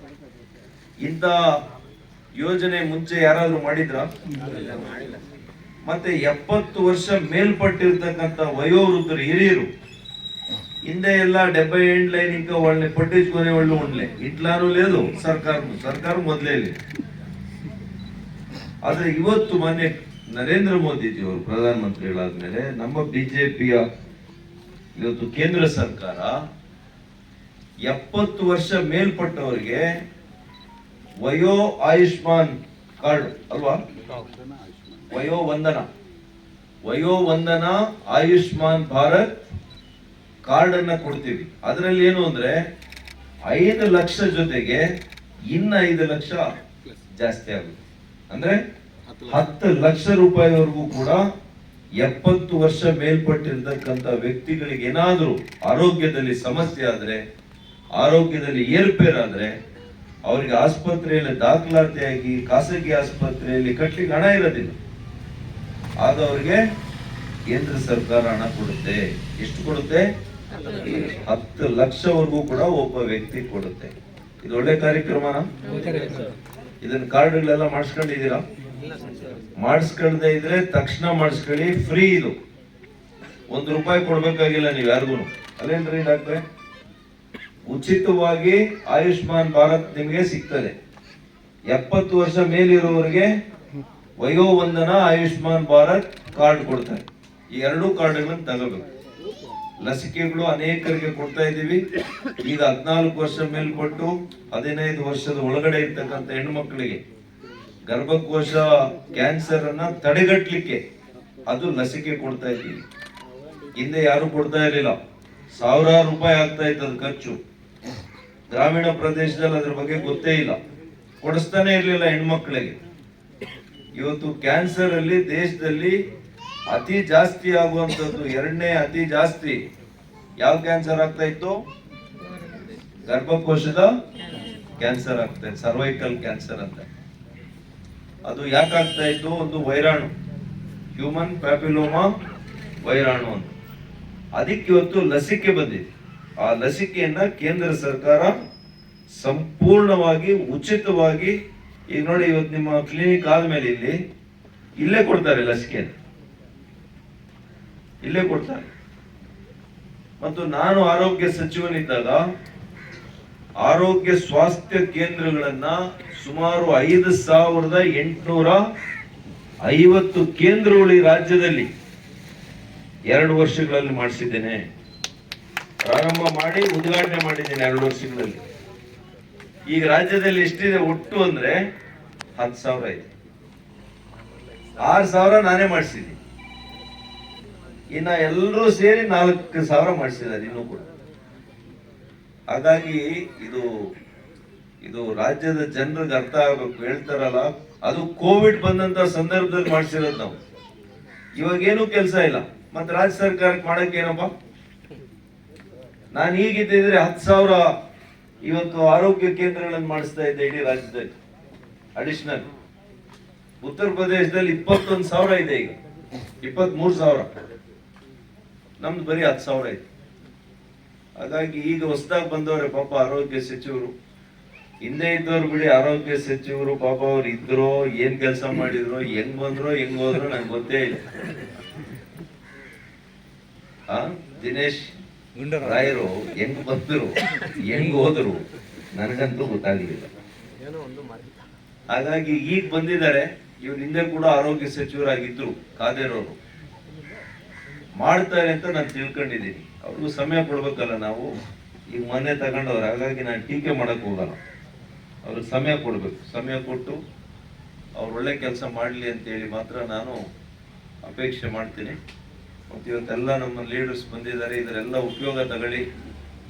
ಇಂಥ ಯೋಜನೆ ಮುಂಚೆ ಯಾರಾದ್ರೂ ಮಾಡಿದ್ರ? ಮತ್ತೆ 70 ವರ್ಷ ಮೇಲ್ಪಟ್ಟಿರ್ತಕ್ಕಂಥ ವಯೋವೃದ್ಧರು, ಹಿರಿಯರು, ಹಿಂದೆ ಎಲ್ಲ 78 లైన్ ఇంకా వాళ్ళని పట్టించుకునే వాళ్ళు ఉండలే, ఇట్లానూ లేదు ಸರ್ಕಾರ ಮೊದಲೇ ಇಲ್ಲ. ಆದ್ರೆ ಇವತ್ತು ಮೊನ್ನೆ ನರೇಂದ್ರ ಮೋದಿಜಿ ಅವರು ಪ್ರಧಾನಮಂತ್ರಿಗಳಾದ್ಮೇಲೆ ನಮ್ಮ ಬಿಜೆಪಿಯ ಇವತ್ತು ಕೇಂದ್ರ ಸರ್ಕಾರ 70 ವರ್ಷ ಮೇಲ್ಪಟ್ಟವರಿಗೆ ವಯೋ ಆಯುಷ್ಮಾನ್ ಕಾರ್ಡ್ ಅಲ್ವಾ, ವಯೋವಂದನ ಆಯುಷ್ಮಾನ್ ಭಾರತ್ ಕಾರ್ಡ್ ಅನ್ನ ಕೊಡ್ತೀವಿ. ಅದರಲ್ಲಿ ಏನು ಅಂದ್ರೆ 5 ಲಕ್ಷ ಜೊತೆಗೆ ಇನ್ನ 5 ಲಕ್ಷ ಜಾಸ್ತಿ ಆಗುತ್ತೆ. ಅಂದ್ರೆ 10 ಲಕ್ಷ ರೂಪಾಯಿವರೆಗೂ ಕೂಡ 70 ವರ್ಷ ಮೇಲ್ಪಟ್ಟಿರ್ತಕ್ಕಂಥ ವ್ಯಕ್ತಿಗಳಿಗೆ ಏನಾದ್ರೂ ಆರೋಗ್ಯದಲ್ಲಿ ಸಮಸ್ಯೆ ಆದ್ರೆ, ಆರೋಗ್ಯದಲ್ಲಿ ಏರುಪೇರಾದ್ರೆ, ಅವರಿಗೆ ಆಸ್ಪತ್ರೆಯಲ್ಲಿ ದಾಖಲಾತಿಯಾಗಿ ಖಾಸಗಿ ಆಸ್ಪತ್ರೆಯಲ್ಲಿ ಕಟ್ಟಲಿಕ್ಕೆ ಹಣ ಇರೋದಿಲ್ಲ, ಆಗ ಅವರಿಗೆ ಕೇಂದ್ರ ಸರ್ಕಾರ ಹಣ ಕೊಡುತ್ತೆ. ಎಷ್ಟು ಕೊಡುತ್ತೆ? 10 ಲಕ್ಷವರೆಗೂ ಕೂಡ ಒಬ್ಬ ವ್ಯಕ್ತಿ ಕೊಡುತ್ತೆ. ಇದು ಒಳ್ಳೆ ಕಾರ್ಯಕ್ರಮನ? ಇದನ್ನ ಕಾರ್ಡ್ಗಳೆಲ್ಲ ಮಾಡಿಸ್ಕೊಂಡಿದ್ದೀರಾ? ಮಾಡಿಸ್ಕೊಳ್ದೆ ಇದ್ರೆ ತಕ್ಷಣ ಮಾಡಿಸ್ಕೊಳ್ಳಿ, ಫ್ರೀ ಇದು. ₹1 ಕೊಡ್ಬೇಕಾಗಿಲ್ಲ ನೀವು ಯಾರಿಗೂ, ಅಲ್ಲೇನ್ರಿ ಡಾಕ್ಟ್ರೆ? ಉಚಿತವಾಗಿ ಆಯುಷ್ಮಾನ್ ಭಾರತ್ ನಿಮಗೆ ಸಿಗ್ತದೆ. 70 ವರ್ಷ ಮೇಲಿರುವವರಿಗೆ ವಯೋವಂದನಾ ಆಯುಷ್ಮಾನ್ ಭಾರತ್ ಕಾರ್ಡ್ ಕೊಡ್ತಾರೆ. ಈ 2 ಕಾರ್ಡ್ಗಳನ್ನು ತಗೋಬೇಕು. ಲಸಿಕೆಗಳು ಅನೇಕರಿಗೆ ಕೊಡ್ತಾ ಇದ್ದೀವಿ. ಈಗ 14 ವರ್ಷ ಮೇಲ್ಪಟ್ಟು 15 ವರ್ಷದ ಒಳಗಡೆ ಇರ್ತಕ್ಕಂಥ ಹೆಣ್ಣುಮಕ್ಕಳಿಗೆ ಗರ್ಭಕೋಶ ಕ್ಯಾನ್ಸರ್ ಅನ್ನ ತಡೆಗಟ್ಟಲಿಕ್ಕೆ ಅದು ಲಸಿಕೆ ಕೊಡ್ತಾ ಇದ್ದೀವಿ. ಹಿಂದೆ ಯಾರು ಕೊಡ್ತಾ ಇರಲಿಲ್ಲ, ₹1000 ಆಗ್ತಾ ಇತ್ತು ಖರ್ಚು. ಗ್ರಾಮೀಣ ಪ್ರದೇಶದಲ್ಲಿ ಅದ್ರ ಬಗ್ಗೆ ಗೊತ್ತೇ ಇಲ್ಲ, ಕೊಡಿಸ್ತಾನೆ ಇರಲಿಲ್ಲ ಹೆಣ್ಮಕ್ಳಿಗೆ. ಇವತ್ತು ಕ್ಯಾನ್ಸರ್ ಅಲ್ಲಿ ದೇಶದಲ್ಲಿ ಅತಿ ಜಾಸ್ತಿ ಆಗುವಂತದ್ದು, 2ನೇ ಅತಿ ಜಾಸ್ತಿ ಯಾವ ಕ್ಯಾನ್ಸರ್ ಆಗ್ತಾ ಇತ್ತು? ಗರ್ಭಕೋಶದ ಕ್ಯಾನ್ಸರ್ ಆಗ್ತಾ ಇತ್ತು, ಸರ್ವೈಕಲ್ ಕ್ಯಾನ್ಸರ್ ಅಂತ. ಅದು ಯಾಕೆ ಆಗ್ತಾ ಇತ್ತು? ಒಂದು ವೈರಾಣು, ಹ್ಯೂಮನ್ ಪ್ಯಾಪಿಲೋಮಾ ವೈರಾಣು ಅಂತ. ಅದಕ್ಕೆ ಇವತ್ತು ಲಸಿಕೆ ಬಂದಿದೆ. ಆ ಲಸಿಕೆಯನ್ನ ಕೇಂದ್ರ ಸರ್ಕಾರ ಸಂಪೂರ್ಣವಾಗಿ ಉಚಿತವಾಗಿ, ಈಗ ನೋಡಿ ಇವತ್ತು ನಿಮ್ಮ ಕ್ಲಿನಿಕ್ ಆದ್ಮೇಲೆ ಇಲ್ಲೇ ಕೊಡ್ತಾರೆ ಲಸಿಕೆಯನ್ನು, ಇಲ್ಲೇ ಕೊಡ್ತಾರೆ. ಮತ್ತು ನಾನು ಆರೋಗ್ಯ ಸಚಿವನಿದ್ದಾಗ ಆರೋಗ್ಯ ಸ್ವಾಸ್ಥ್ಯ ಕೇಂದ್ರಗಳನ್ನ ಸುಮಾರು 5850 ಕೇಂದ್ರಗಳು ಈ ರಾಜ್ಯದಲ್ಲಿ 2 ವರ್ಷಗಳಲ್ಲಿ ಮಾಡಿಸಿದ್ದೇನೆ. ಪ್ರಾರಂಭ ಮಾಡಿ ಉದ್ಘಾಟನೆ ಮಾಡಿದ್ದೇನೆ 2 ವರ್ಷಗಳಲ್ಲಿ. ಈಗ ರಾಜ್ಯದಲ್ಲಿ ಎಷ್ಟಿದೆ ಒಟ್ಟು ಅಂದ್ರೆ 10,000 ಇದೆ. 6,000 ನಾನೇ ಮಾಡಿಸಿದ್ದೀನಿ. ಇನ್ನ ಎಲ್ಲರೂ ಸೇರಿ 4,000 ಮಾಡಿಸಿದ್ದಾರೆ ಇನ್ನೂ ಕೂಡ. ಹಾಗಾಗಿ ಇದು ರಾಜ್ಯದ ಜನರಿಗೆ ಅರ್ಥ ಆಗಬೇಕು. ಹೇಳ್ತಾರಲ್ಲ, ಅದು ಕೋವಿಡ್ ಬಂದಂತ ಸಂದರ್ಭದಲ್ಲಿ ಮಾಡಿಸಿರೋದು ನಾವು. ಇವಾಗೇನು ಕೆಲಸ ಇಲ್ಲ, ಮತ್ತೆ ರಾಜ್ಯ ಸರ್ಕಾರಕ್ಕೆ ಮಾಡಕ್ಕೆ ಏನಪ್ಪ? ನಾನು ಹೀಗಿದ್ದಿದ್ರೆ 10,000 ಇವತ್ತು ಆರೋಗ್ಯ ಕೇಂದ್ರಗಳನ್ನು ಮಾಡಿಸ್ತಾ ಇದ್ದೆ ಇಡೀ ರಾಜ್ಯದಲ್ಲಿ ಅಡಿಷನಲ್. ಉತ್ತರ ಪ್ರದೇಶದಲ್ಲಿ 21,000 ಇದೆ, ಈಗ 23,000. ನಮ್ದು ಬರೀ 10,000 ಇದೆ. ಹಾಗಾಗಿ ಈಗ ಹೊಸದಾಗಿ ಬಂದವ್ರೆ ಪಾಪ ಆರೋಗ್ಯ ಸಚಿವರು. ಹಿಂದೆ ಇದ್ದವ್ರು ಬಿಡಿ, ಆರೋಗ್ಯ ಸಚಿವರು ಪಾಪ ಅವ್ರು ಇದ್ರು, ಏನ್ ಕೆಲಸ ಮಾಡಿದ್ರು, ಹೆಂಗ್ ಬಂದ್ರು ಹೆಂಗ್ ಹೋದ್ರು ನಂಗೆ ಗೊತ್ತೇ ಇಲ್ಲ. ದಿನೇಶ್ ರಾಯರು ಹೆಂಗ್ ಬಂದ್ರು ಹೆಂಗ್ ಹೋದ್ರು ನನಗಂತೂ ಗೊತ್ತಾಗ್ಲಿಲ್ಲ. ಹಾಗಾಗಿ ಈಗ ಬಂದಿದ್ದಾರೆ. ಇವ್ರ ಹಿಂದೆ ಕೂಡ ಆರೋಗ್ಯ ಸಚಿವರಾಗಿದ್ರು ಕಾದೇರ್ ಅವರು, ಮಾಡ್ತಾರೆ ಅಂತ ನಾನು ತಿಳ್ಕೊಂಡಿದ್ದೀನಿ. ಅವ್ರಿಗೂ ಸಮಯ ಕೊಡ್ಬೇಕಲ್ಲ ನಾವು. ಈಗ ಮನೆ ತಗೊಂಡವ್ರು, ಹಾಗಾಗಿ ನಾನು ಟೀಕೆ ಮಾಡಕ್ ಹೋಗಲ್ಲ. ಅವ್ರಿಗೆ ಸಮಯ ಕೊಡ್ಬೇಕು. ಸಮಯ ಕೊಟ್ಟು ಅವ್ರು ಒಳ್ಳೆ ಕೆಲಸ ಮಾಡಲಿ ಅಂತೇಳಿ ಮಾತ್ರ ನಾನು ಅಪೇಕ್ಷೆ ಮಾಡ್ತೀನಿ. ಮತ್ತು ಇವತ್ತೆಲ್ಲ ನಮ್ಮ ಲೀಡರ್ಸ್ ಬಂದಿದ್ದಾರೆ, ಇದರೆಲ್ಲ ಉಪಯೋಗ ತಗೊಳ್ಳಿ.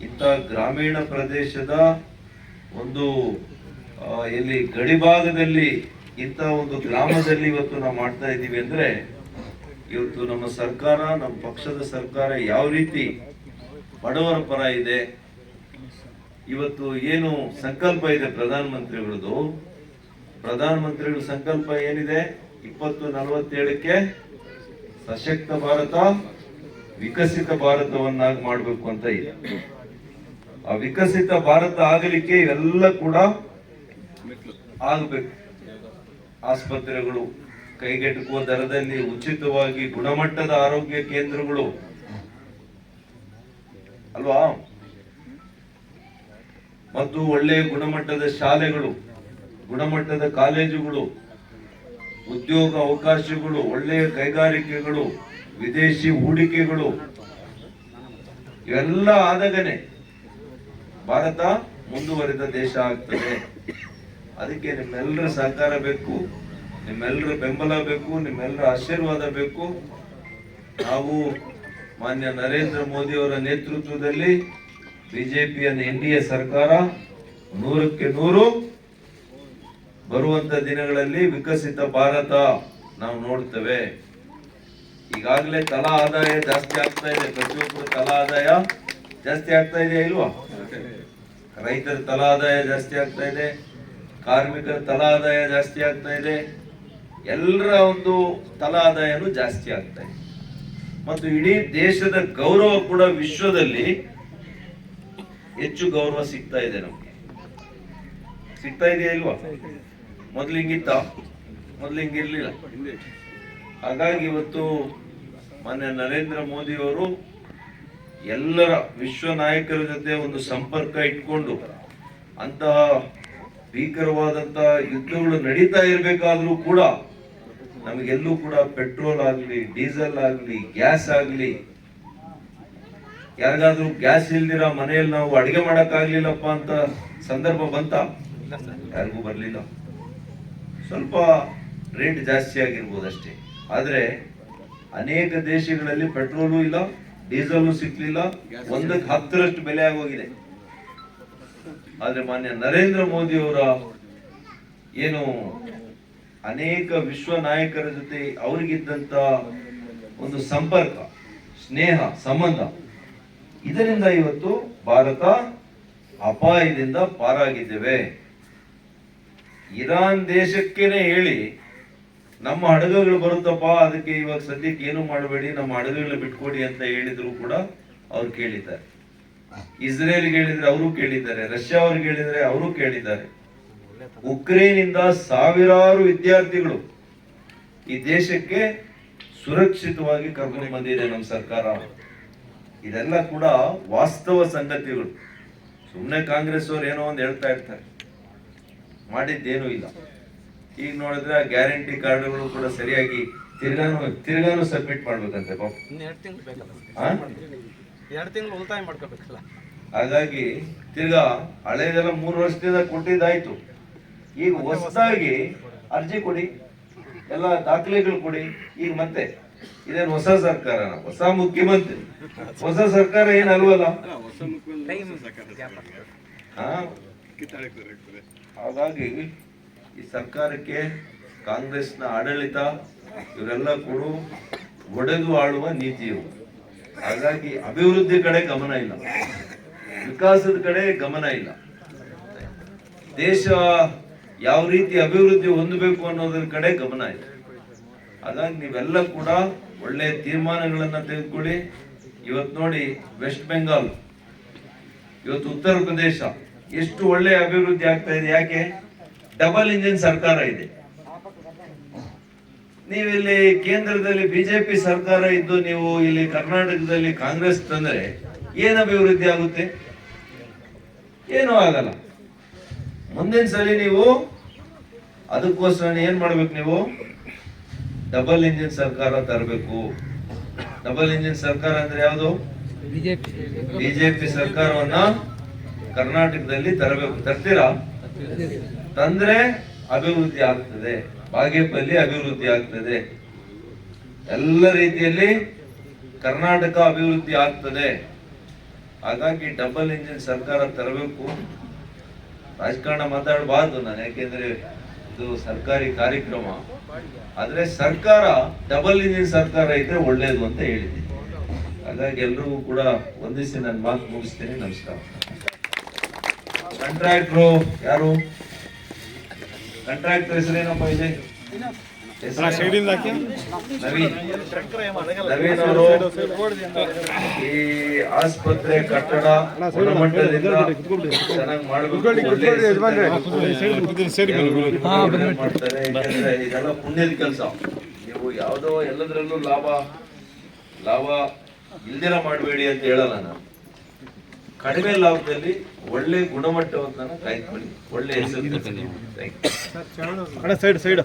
ಇಂಥ ಗ್ರಾಮೀಣ ಪ್ರದೇಶದ ಒಂದು ಎಲ್ಲಿ ಗಡಿಭಾಗದಲ್ಲಿ ಇಂಥ ಒಂದು ಗ್ರಾಮದಲ್ಲಿ ಇವತ್ತು ನಾವು ಮಾಡ್ತಾ ಇದ್ದೀವಿ ಅಂದ್ರೆ, ಇವತ್ತು ನಮ್ಮ ಸರ್ಕಾರ, ನಮ್ಮ ಪಕ್ಷದ ಸರ್ಕಾರ ಯಾವ ರೀತಿ ಬಡವರ ಪರ ಇದೆ. ಇವತ್ತು ಏನು ಸಂಕಲ್ಪ ಇದೆ ಪ್ರಧಾನಮಂತ್ರಿಗಳದು, ಪ್ರಧಾನಮಂತ್ರಿಗಳ ಸಂಕಲ್ಪ ಏನಿದೆ? 2047ಕ್ಕೆ ಸಶಕ್ತ ಭಾರತ, ವಿಕಸಿತ ಭಾರತವನ್ನಾಗಿ ಮಾಡಬೇಕು ಅಂತ ಇದೆ. ಆ ವಿಕಸಿತ ಭಾರತ ಆಗಲಿಕ್ಕೆ ಇವೆಲ್ಲ ಕೂಡ ಆಗಬೇಕು. ಆಸ್ಪತ್ರೆಗಳು ಕೈಗೆಟುಕುವ ದರದಲ್ಲಿ ಉಚಿತವಾಗಿ ಗುಣಮಟ್ಟದ ಆರೋಗ್ಯ ಕೇಂದ್ರಗಳು ಅಲ್ವಾ, ಮತ್ತು ಒಳ್ಳೆಯ ಗುಣಮಟ್ಟದ ಶಾಲೆಗಳು, ಗುಣಮಟ್ಟದ ಕಾಲೇಜುಗಳು, ಉದ್ಯೋಗ ಅವಕಾಶಗಳು, ಒಳ್ಳೆಯ ಕೈಗಾರಿಕೆಗಳು, ವಿದೇಶಿ ಹೂಡಿಕೆಗಳು, ಇವೆಲ್ಲ ಆದಾಗನೇ ಭಾರತ ಮುಂದುವರಿದ ದೇಶ ಆಗ್ತದೆ. ಅದಕ್ಕೆ ನಿಮ್ಮೆಲ್ಲರ ಸಹಕಾರ ಬೇಕು, ನಿಮ್ಮೆಲ್ಲರ ಬೆಂಬಲ ಬೇಕು, ನಿಮ್ಮೆಲ್ಲರ ಆಶೀರ್ವಾದ ಬೇಕು. ನಾವು ಮಾನ್ಯ ನರೇಂದ್ರ ಮೋದಿ ಅವರ ನೇತೃತ್ವದಲ್ಲಿ ಬಿಜೆಪಿಯ NDA ಸರ್ಕಾರ 100ಕ್ಕೆ 100 ಬರುವಂತ ದಿನಗಳಲ್ಲಿ ವಿಕಸಿತ ಭಾರತ ನಾವು ನೋಡ್ತೇವೆ. ಈಗಾಗಲೇ ತಲಾ ಆದಾಯ ಜಾಸ್ತಿ ಆಗ್ತಾ ಇದೆ. ಪ್ರತಿಯೊಬ್ಬರ ತಲಾ ಆದಾಯ ಜಾಸ್ತಿ ಆಗ್ತಾ ಇದೆ ಇಲ್ವಾ? ರೈತರ ತಲಾ ಆದಾಯ ಜಾಸ್ತಿ ಆಗ್ತಾ ಇದೆ, ಕಾರ್ಮಿಕರ ತಲಾ ಆದಾಯ ಜಾಸ್ತಿ ಆಗ್ತಾ ಇದೆ, ಎಲ್ಲರ ಒಂದು ತಲಾ ಆದಾಯನೂ ಜಾಸ್ತಿ ಆಗ್ತಾ ಇದೆ. ಮತ್ತು ಇಡೀ ದೇಶದ ಗೌರವ ಕೂಡ ವಿಶ್ವದಲ್ಲಿ ಹೆಚ್ಚು ಗೌರವ ಸಿಗ್ತಾ ಇದೆ ನಮ್ಗೆ. ಸಿಗ್ತಾ ಇದೆಯಾ ಇಲ್ವಾ? ಮೊದ್ಲು ಹಿಂಗಿತ್ತ? ಮೊದ್ಲು ಹಿಂಗಿರ್ಲಿಲ್ಲ. ಹಾಗಾಗಿ ಇವತ್ತು ಮಾನ್ಯ ನರೇಂದ್ರ ಮೋದಿ ಅವರು ಎಲ್ಲರ ವಿಶ್ವ ನಾಯಕರ ಜೊತೆ ಒಂದು ಸಂಪರ್ಕ ಇಟ್ಕೊಂಡು ಅಂತಹ ಭೀಕರವಾದಂತಹ ಯುದ್ಧಗಳು ನಡೀತಾ ಇರಬೇಕಾದ್ರೂ ಕೂಡ ನಮಗೆಲ್ಲೂ ಕೂಡ ಪೆಟ್ರೋಲ್ ಆಗ್ಲಿ, ಡೀಸೆಲ್ ಆಗ್ಲಿ, ಗ್ಯಾಸ್ ಆಗ್ಲಿ, ಯಾರಿಗಾದ್ರೂ ಗ್ಯಾಸ್ ಇಲ್ದಿರ ಮನೆಯಲ್ಲಿ ನಾವು ಅಡಿಗೆ ಮಾಡಕ್ ಆಗ್ಲಿಲ್ಲಪ್ಪ ಅಂತ ಸಂದರ್ಭ ಬಂತ? ಯಾರಿಗೂ ಬರ್ಲಿಲ್ಲ. ಸ್ವಲ್ಪ ರೇಟ್ ಜಾಸ್ತಿ ಆಗಿರ್ಬೋದು ಅಷ್ಟೇ. ಆದ್ರೆ ಅನೇಕ ದೇಶಗಳಲ್ಲಿ ಪೆಟ್ರೋಲು ಇಲ್ಲ, ಡೀಸೆಲ್ ಸಿಕ್ಲಿಲ್ಲ, 1/10 ಬೆಲೆ ಆಗೋಗಿದೆ. ಆದ್ರೆ ಮಾನ್ಯ ನರೇಂದ್ರ ಮೋದಿ ಅವರ ಏನು ಅನೇಕ ವಿಶ್ವ ನಾಯಕರ ಜೊತೆ ಅವರಿಗಿದ್ದಂತ ಒಂದು ಸಂಪರ್ಕ, ಸ್ನೇಹ, ಸಂಬಂಧ, ಇದರಿಂದ ಇವತ್ತು ಭಾರತ ಅಪಾಯದಿಂದ ಪಾರಾಗಿದ್ದೇವೆ. ಇರಾನ್ ದೇಶಕ್ಕೇನೆ ಹೇಳಿ ನಮ್ಮ ಹಡಗುಗಳು ಬರುತ್ತಪ್ಪ, ಅದಕ್ಕೆ ಇವಾಗ ಸದ್ಯಕ್ಕೆ ಏನು ಮಾಡಬೇಡಿ, ನಮ್ಮ ಹಡಗುಗಳು ಬಿಟ್ಕೊಡಿ ಅಂತ ಹೇಳಿದ್ರು ಕೂಡ ಅವ್ರು ಕೇಳಿದ್ದಾರೆ. ಇಸ್ರೇಲ್ಗೆ ಹೇಳಿದ್ರೆ ಅವರು ಕೇಳಿದ್ದಾರೆ, ರಷ್ಯಾ ಅವ್ರಿಗೆ ಹೇಳಿದ್ರೆ ಅವರು ಕೇಳಿದ್ದಾರೆ. ಉಕ್ರೇನ್ ಇಂದ ಸಾವಿರಾರು ವಿದ್ಯಾರ್ಥಿಗಳು ಈ ದೇಶಕ್ಕೆ ಸುರಕ್ಷಿತವಾಗಿ ಕರ್ಕೊಂಡು ಬಂದಿದೆ ನಮ್ಮ ಸರ್ಕಾರ. ಇದೆಲ್ಲ ಕೂಡ ವಾಸ್ತವ ಸಂಗತಿಗಳು. ಸುಮ್ಮನೆ ಕಾಂಗ್ರೆಸ್ ಅವ್ರು ಏನೋ ಒಂದು ಹೇಳ್ತಾ ಇರ್ತಾರೆ, ಮಾಡಿದ್ದೇನೂ ಇಲ್ಲ. ಈಗ ನೋಡಿದ್ರೆ ಆ ಗ್ಯಾರಂಟಿ ಕಾರ್ಡ್ಗಳು ಕೂಡ ಸರಿಯಾಗಿ ತಿರ್ಗಾನು ಸಬ್ಮಿಟ್ ಮಾಡ್ಬೇಕಂತೆ ಪಾಪ. 2 ತಿಂಗಳು ಉಳಿತಾಯ ಮಾಡ್ಕೋಬೇಕಲ್ಲ. ಹಾಗಾಗಿ ತಿರ್ಗಾ ಹಳೇದೆಲ್ಲ 3 ವರ್ಷದಿಂದ ಕೊಟ್ಟಿದ್ದಾಯ್ತು. ಈಗ ಹೊಸದಾಗಿ ಅರ್ಜಿ ಕೊಡಿ, ಎಲ್ಲ ದಾಖಲೆಗಳು ಕೊಡಿ. ಈಗ ಮತ್ತೆ ಇದೇನು ಹೊಸ ಸರ್ಕಾರನ? ಹೊಸ ಮುಖ್ಯಮಂತ್ರಿ, ಹೊಸ ಸರ್ಕಾರ ಏನಲ್ವಲ್ಲ. ಹಾಗಾಗಿ ಈ ಸರ್ಕಾರಕ್ಕೆ ಕಾಂಗ್ರೆಸ್ನ ಆಡಳಿತ ಇವರೆಲ್ಲ ಕೂಡ ಒಡೆದು ಆಳುವ ನೀತಿಯು. ಹಾಗಾಗಿ ಅಭಿವೃದ್ಧಿ ಕಡೆ ಗಮನ ಇಲ್ಲ, ವಿಕಾಸದ ಕಡೆ ಗಮನ ಇಲ್ಲ. ದೇಶ ಯಾವ ರೀತಿ ಅಭಿವೃದ್ಧಿ ಹೊಂದಬೇಕು ಅನ್ನೋದ್ರ ಕಡೆ ಗಮನ ಇದೆ. ಹಾಗಾಗಿ ನೀವೆಲ್ಲ ಕೂಡ ಒಳ್ಳೆ ತೀರ್ಮಾನಗಳನ್ನ ತೆಗೆದುಕೊಳ್ಳಿ. ಇವತ್ತು ನೋಡಿ ವೆಸ್ಟ್ ಬೆಂಗಾಲ್, ಇವತ್ತು ಉತ್ತರ ಪ್ರದೇಶ ಎಷ್ಟು ಒಳ್ಳೆ ಅಭಿವೃದ್ಧಿ ಆಗ್ತಾ ಇದೆ. ಯಾಕೆ? ಡಬಲ್ ಇಂಜಿನ್ ಸರ್ಕಾರ ಇದೆ. ನೀವಿಲ್ಲಿ ಕೇಂದ್ರದಲ್ಲಿ ಬಿಜೆಪಿ ಸರ್ಕಾರ ಇದ್ದು ನೀವು ಇಲ್ಲಿ ಕರ್ನಾಟಕದಲ್ಲಿ ಕಾಂಗ್ರೆಸ್ ತಂದ್ರೆ ಏನ್ ಅಭಿವೃದ್ಧಿ ಆಗುತ್ತೆ? ಏನೂ ಆಗಲ್ಲ. ಮುಂದಿನ ಸಲ ನೀವು ಅದಕ್ಕೋಸ್ಕರ ಏನ್ ಮಾಡ್ಬೇಕು? ನೀವು ಡಬಲ್ ಇಂಜಿನ್ ಸರ್ಕಾರ ತರಬೇಕು. ಡಬಲ್ ಇಂಜಿನ್ ಸರ್ಕಾರ ಅಂದ್ರೆ ಯಾವುದು? ಬಿಜೆಪಿ ಸರ್ಕಾರವನ್ನ ಕರ್ನಾಟಕದಲ್ಲಿ ತರಬೇಕು. ತರ್ತೀರಾ? ತಂದ್ರೆ ಅಭಿವೃದ್ಧಿ ಆಗ್ತದೆ, ಬಾಗೇಪಲ್ಲಿ ಅಭಿವೃದ್ಧಿ ಆಗ್ತದೆ, ಎಲ್ಲ ರೀತಿಯಲ್ಲಿ ಕರ್ನಾಟಕ ಅಭಿವೃದ್ಧಿ ಆಗ್ತದೆ. ಹಾಗಾಗಿ ಡಬಲ್ ಇಂಜಿನ್ ಸರ್ಕಾರ ತರಬೇಕು. ರಾಜಕಾರಣ ಮಾತಾಡಬಾರ್ದು ನಾನು, ಯಾಕೆಂದ್ರೆ ಇದು ಸರ್ಕಾರಿ ಕಾರ್ಯಕ್ರಮ. ಆದ್ರೆ ಸರ್ಕಾರ ಡಬಲ್ ಇಂಜಿನ್ ಸರ್ಕಾರ ಇದ್ರೆ ಒಳ್ಳೇದು ಅಂತ ಹೇಳಿದ್ದೀನಿ. ಹಾಗಾಗಿ ಎಲ್ರಿಗೂ ಕೂಡ ವಂದಿಸಿ ನನ್ನ ಮಾತು ಮುಗಿಸ್ತೇನೆ. ನಮಸ್ಕಾರ. ಕಾಂಟ್ರಾಕ್ಟ್ರು ಯಾರು? ಕಾಂಟ್ರಾಕ್ಟರ್ ಹೆಸರೇನಪ್ಪ ಇದೆ? ನವೀನ್ ಅವರು ಈ ಆಸ್ಪತ್ರೆ ಕಟ್ಟಡ ಗುಣಮಟ್ಟದಿಂದ ಚೆನ್ನಾಗಿ ಮಾಡಬೇಕು ಮಾಡ್ತಾರೆ. ಯಾಕಂದ್ರೆ ಇದೆಲ್ಲ ಪುಣ್ಯದ ಕೆಲಸ. ನೀವು ಯಾವುದೋ ಎಲ್ಲದರಲ್ಲೂ ಲಾಭ ಇಲ್ದಿರ ಮಾಡಬೇಡಿ ಅಂತ ಹೇಳಲ್ಲ ನಾನು. ಕಡಿಮೆ ಲಾಭದಲ್ಲಿ ಒಳ್ಳೆ ಗುಣಮಟ್ಟವನ್ನು ಕಾಯ್ದುಕೊಳ್ಳಿ, ಒಳ್ಳೆ ಹೆಸರು. ಸೈಡ್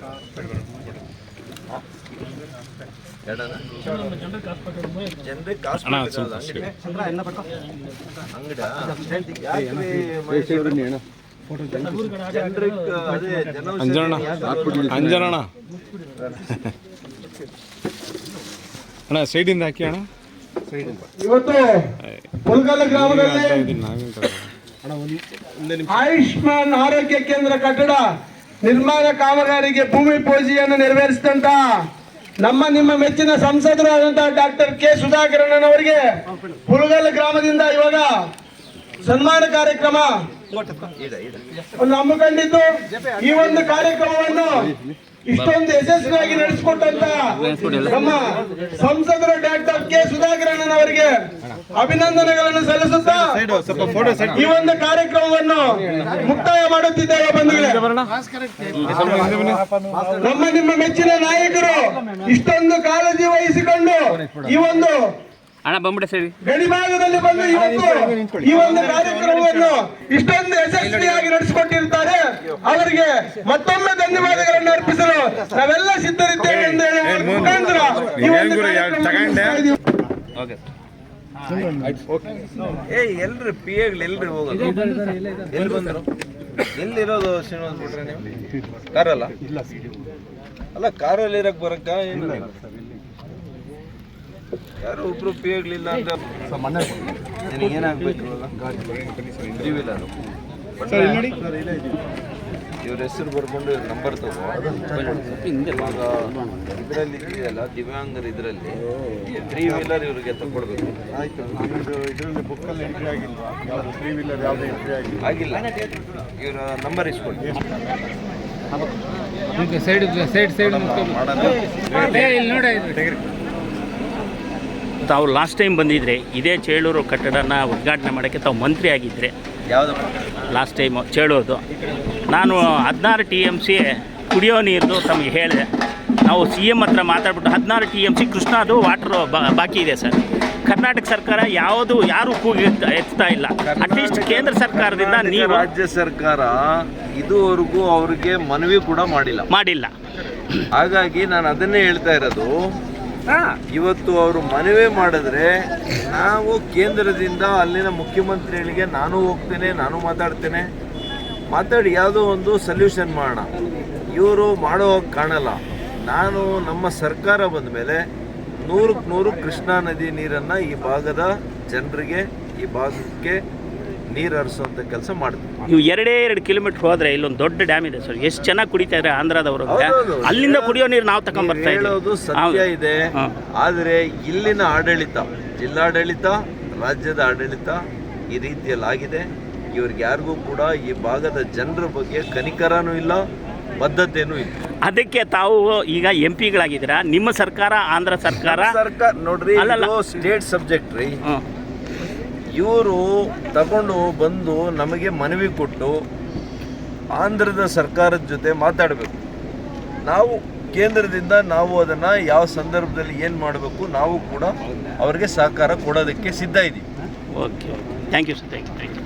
ಅಂಜನಣ್ಣ ಅಣ್ಣ ಸೈಡಿಂದ ಹಾಕಿ ಅಣ್ಣ. ಇವತ್ತು ಮುಲ್ಗಲ್ ಗ್ರಾಮದಲ್ಲಿ ಆಯುಷ್ಮಾನ್ ಆರೋಗ್ಯ ಕೇಂದ್ರ ಕಟ್ಟಡ ನಿರ್ಮಾಣ ಕಾಮಗಾರಿಗೆ ಭೂಮಿ ಪೂಜೆಯನ್ನು ನೆರವೇರಿಸಿದಂತ ನಿಮ್ಮ ಮೆಚ್ಚಿನ ಸಂಸದರು ಆದಂತಹ ಡಾಕ್ಟರ್ ಕೆ ಸುಧಾಕರನ್ ಅವರಿಗೆ ಮುಲ್ಗಲ್ ಗ್ರಾಮದಿಂದ ಇವಾಗ ಸನ್ಮಾನ ಕಾರ್ಯಕ್ರಮ ಒಂದು ಹಮ್ಮಿಕೊಂಡಿದ್ದು. ಈ ಒಂದು ಕಾರ್ಯಕ್ರಮವನ್ನು ಇಷ್ಟೊಂದು ಯಶಸ್ವಿಯಾಗಿ ನಡೆಸಿಕೊಟ್ಟಂತ ನಮ್ಮ ಸಂಸದರು ಡಾಕ್ಟರ್ ಕೆ ಸುಧಾಕರಣ್ಣನ್ ಅವರಿಗೆ ಅಭಿನಂದನೆಗಳನ್ನು ಸಲ್ಲಿಸುತ್ತಾ ಈ ಒಂದು ಕಾರ್ಯಕ್ರಮವನ್ನು ಮುಕ್ತಾಯ ಮಾಡುತ್ತಿದ್ದೇವೆ ಬಂಧುಗಳೇ. ನಮ್ಮ ನಿಮ್ಮ ಮೆಚ್ಚಿನ ನಾಯಕರು ಇಷ್ಟೊಂದು ಕಾಳಜಿ ವಹಿಸಿಕೊಂಡು ಈ ಒಂದು ಗಡಿಭಾಗದಲ್ಲಿ ಬಂದು ಇವತ್ತು ಈ ಒಂದು ಕಾರ್ಯಕ್ರಮವನ್ನು ಇಷ್ಟೊಂದು ಯಶಸ್ವಿಯಾಗಿ ನಡೆಸಿಕೊಟ್ಟಿರ್ತಾರೆ. ಅವರಿಗೆ ಮತ್ತೊಮ್ಮೆ ಧನ್ಯವಾದಗಳನ್ನು ಅರ್ಪಿಸಲು ನಾವೆಲ್ಲ ಸಿದ್ಧರಿದ್ದೇವೆ ಎಂದು ಹೇಳುವ ಮುಖಾಂತರ ಈ ಒಂದು ಕಾರ್ಯಕ್ರಮವನ್ನು ಎಲ್ರಿ ಪಿ ಎಲ್ರಿ ಹೋಗೋದು ಎಲ್ಲಿ ಬಂದ್ರು ಎಲ್ಲಿರೋದು ಶ್ರೀನಿವಾಸ್ ಬಿಟ್ರೆ ನೀವು ಕಾರಲ್ಲ ಅಲ್ಲ ಕಾರಲ್ಲಿ ಇರಕ್ ಬರಕ್ಕ ಏನು ಯಾರು ಒಬ್ರು ಪಿ ಎಗ್ಲಿಲ್ಲ ಅಂದ್ರೆ ನಿನಗೇನಾಗ್ಬೇಕು ತ್ರೀ ವೀಲರು ಇವ್ರ ಹೆಸರು ಬರ್ಕೊಂಡು ನಂಬರ್ ತಗೋ. ಇವಾಗ ಇದರಲ್ಲಿ ಇದೆಯಲ್ಲ ದಿವ್ಯಾಂಗರ ಇದರಲ್ಲಿ ತ್ರೀ ವೀಲರ್ ಇವ್ರಿಗೆ ತಗೊಳ್ಬೇಕು. ಆಗಿಲ್ಲ ಇವರ ನಂಬರ್ ಇಸ್ಕೊಳ್ಳಿ. ತಾವು ಲಾಸ್ಟ್ ಟೈಮ್ ಬಂದಿದ್ರೆ ಇದೇ ಚೇಳೂರು ಕಟ್ಟಡನ ಉದ್ಘಾಟನೆ ಮಾಡೋಕ್ಕೆ ತಾವು ಮಂತ್ರಿ ಆಗಿದ್ದರೆ ಯಾವುದಪ್ಪ ಲಾಸ್ಟ್ ಟೈಮು ಚೇಳೂರದು. ನಾನು 16 TMC ಕುಡಿಯೋ ನೀರದು ತಮಗೆ ಹೇಳಿದೆ. ನಾವು CM ಹತ್ರ ಮಾತಾಡ್ಬಿಟ್ಟು 16 TMC ಕೃಷ್ಣಾದು ವಾಟ್ರು ಬಾಕಿ ಇದೆ ಸರ್. ಕರ್ನಾಟಕ ಸರ್ಕಾರ ಯಾರು ಕೂಗಿ ಎತ್ತಾ ಇಲ್ಲ. ಅಟ್ಲೀಸ್ಟ್ ಕೇಂದ್ರ ಸರ್ಕಾರದಿಂದ ನೀವು ರಾಜ್ಯ ಸರ್ಕಾರ ಇದುವರೆಗೂ ಅವ್ರಿಗೆ ಮನವಿ ಕೂಡ ಮಾಡಿಲ್ಲ. ಹಾಗಾಗಿ ನಾನು ಅದನ್ನೇ ಹೇಳ್ತಾ ಇರೋದು, ಇವತ್ತು ಅವರು ಮನವಿ ಮಾಡಿದ್ರೆ ನಾವು ಕೇಂದ್ರದಿಂದ ಅಲ್ಲಿನ ಮುಖ್ಯಮಂತ್ರಿಗಳಿಗೆ ನಾನು ಹೋಗ್ತೇನೆ, ನಾನು ಮಾತಾಡಿ ಯಾವುದೋ ಒಂದು ಸೊಲ್ಯೂಷನ್ ಮಾಡೋಣ. ಇವರು ಮಾಡೋ ಕಾಣಲ್ಲ. ನಾನು ನಮ್ಮ ಸರ್ಕಾರ ಬಂದ ಮೇಲೆ 100% ಕೃಷ್ಣಾ ನದಿ ನೀರನ್ನು ಈ ಭಾಗದ ಜನರಿಗೆ, ಈ ಭಾಗಕ್ಕೆ ನೀರು ಹರಿಸುವಂಥ ಕೆಲಸ ಮಾಡ್ತೀವಿ. ನೀವು 2 ಕಿಲೋಮೀಟರ್ ಹೋದರೆ ಇಲ್ಲೊಂದು ದೊಡ್ಡ ಡ್ಯಾಮ್ ಇದೆ ಸರ್. ಎಷ್ಟು ಚೆನ್ನಾಗಿ ಕುಡಿತಾ ಇದ್ದಾರೆ ಆಂಧ್ರದವರು. ಅಲ್ಲಿಂದ ಕುಡಿಯೋ ನೀರು ನಾವು ತಗೊಂಡ್ಬರ್ತಾ ಹೇಳೋದು ಸತ್ಯ ಇದೆ. ಆದರೆ ಇಲ್ಲಿನ ಆಡಳಿತ, ಜಿಲ್ಲಾಡಳಿತ, ರಾಜ್ಯದ ಆಡಳಿತ ಈ ರೀತಿಯಲ್ಲಿ ಆಗಿದೆ. ಇವ್ರಿಗೆ ಯಾರಿಗೂ ಕೂಡ ಈ ಭಾಗದ ಜನರ ಬಗ್ಗೆ ಕನಿಕರನೂ ಇಲ್ಲ, ಬದ್ಧತೆನೂ ಇಲ್ಲ. ಅದಕ್ಕೆ ತಾವು ಈಗ MP ಗಳಾಗಿದ್ದೀರಾ. ನಿಮ್ಮ ಸರ್ಕಾರ, ಆಂಧ್ರ ಸರ್ಕಾರ ನೋಡ್ರಿ, ಸ್ಟೇಟ್ ಸಬ್ಜೆಕ್ಟ್ ರೀ. ಇವರು ತಗೊಂಡು ಬಂದು ನಮಗೆ ಮನವಿ ಕೊಟ್ಟು ಆಂಧ್ರದ ಸರ್ಕಾರದ ಜೊತೆ ಮಾತಾಡಬೇಕು. ನಾವು ಕೇಂದ್ರದಿಂದ ನಾವು ಅದನ್ನು ಯಾವ ಸಂದರ್ಭದಲ್ಲಿ ಏನು ಮಾಡಬೇಕು ನಾವು ಕೂಡ ಅವರಿಗೆ ಸಹಕಾರ ಕೊಡೋದಕ್ಕೆ ಸಿದ್ಧ ಇದ್ದೀವಿ. Okay, thank you sir. Thank you.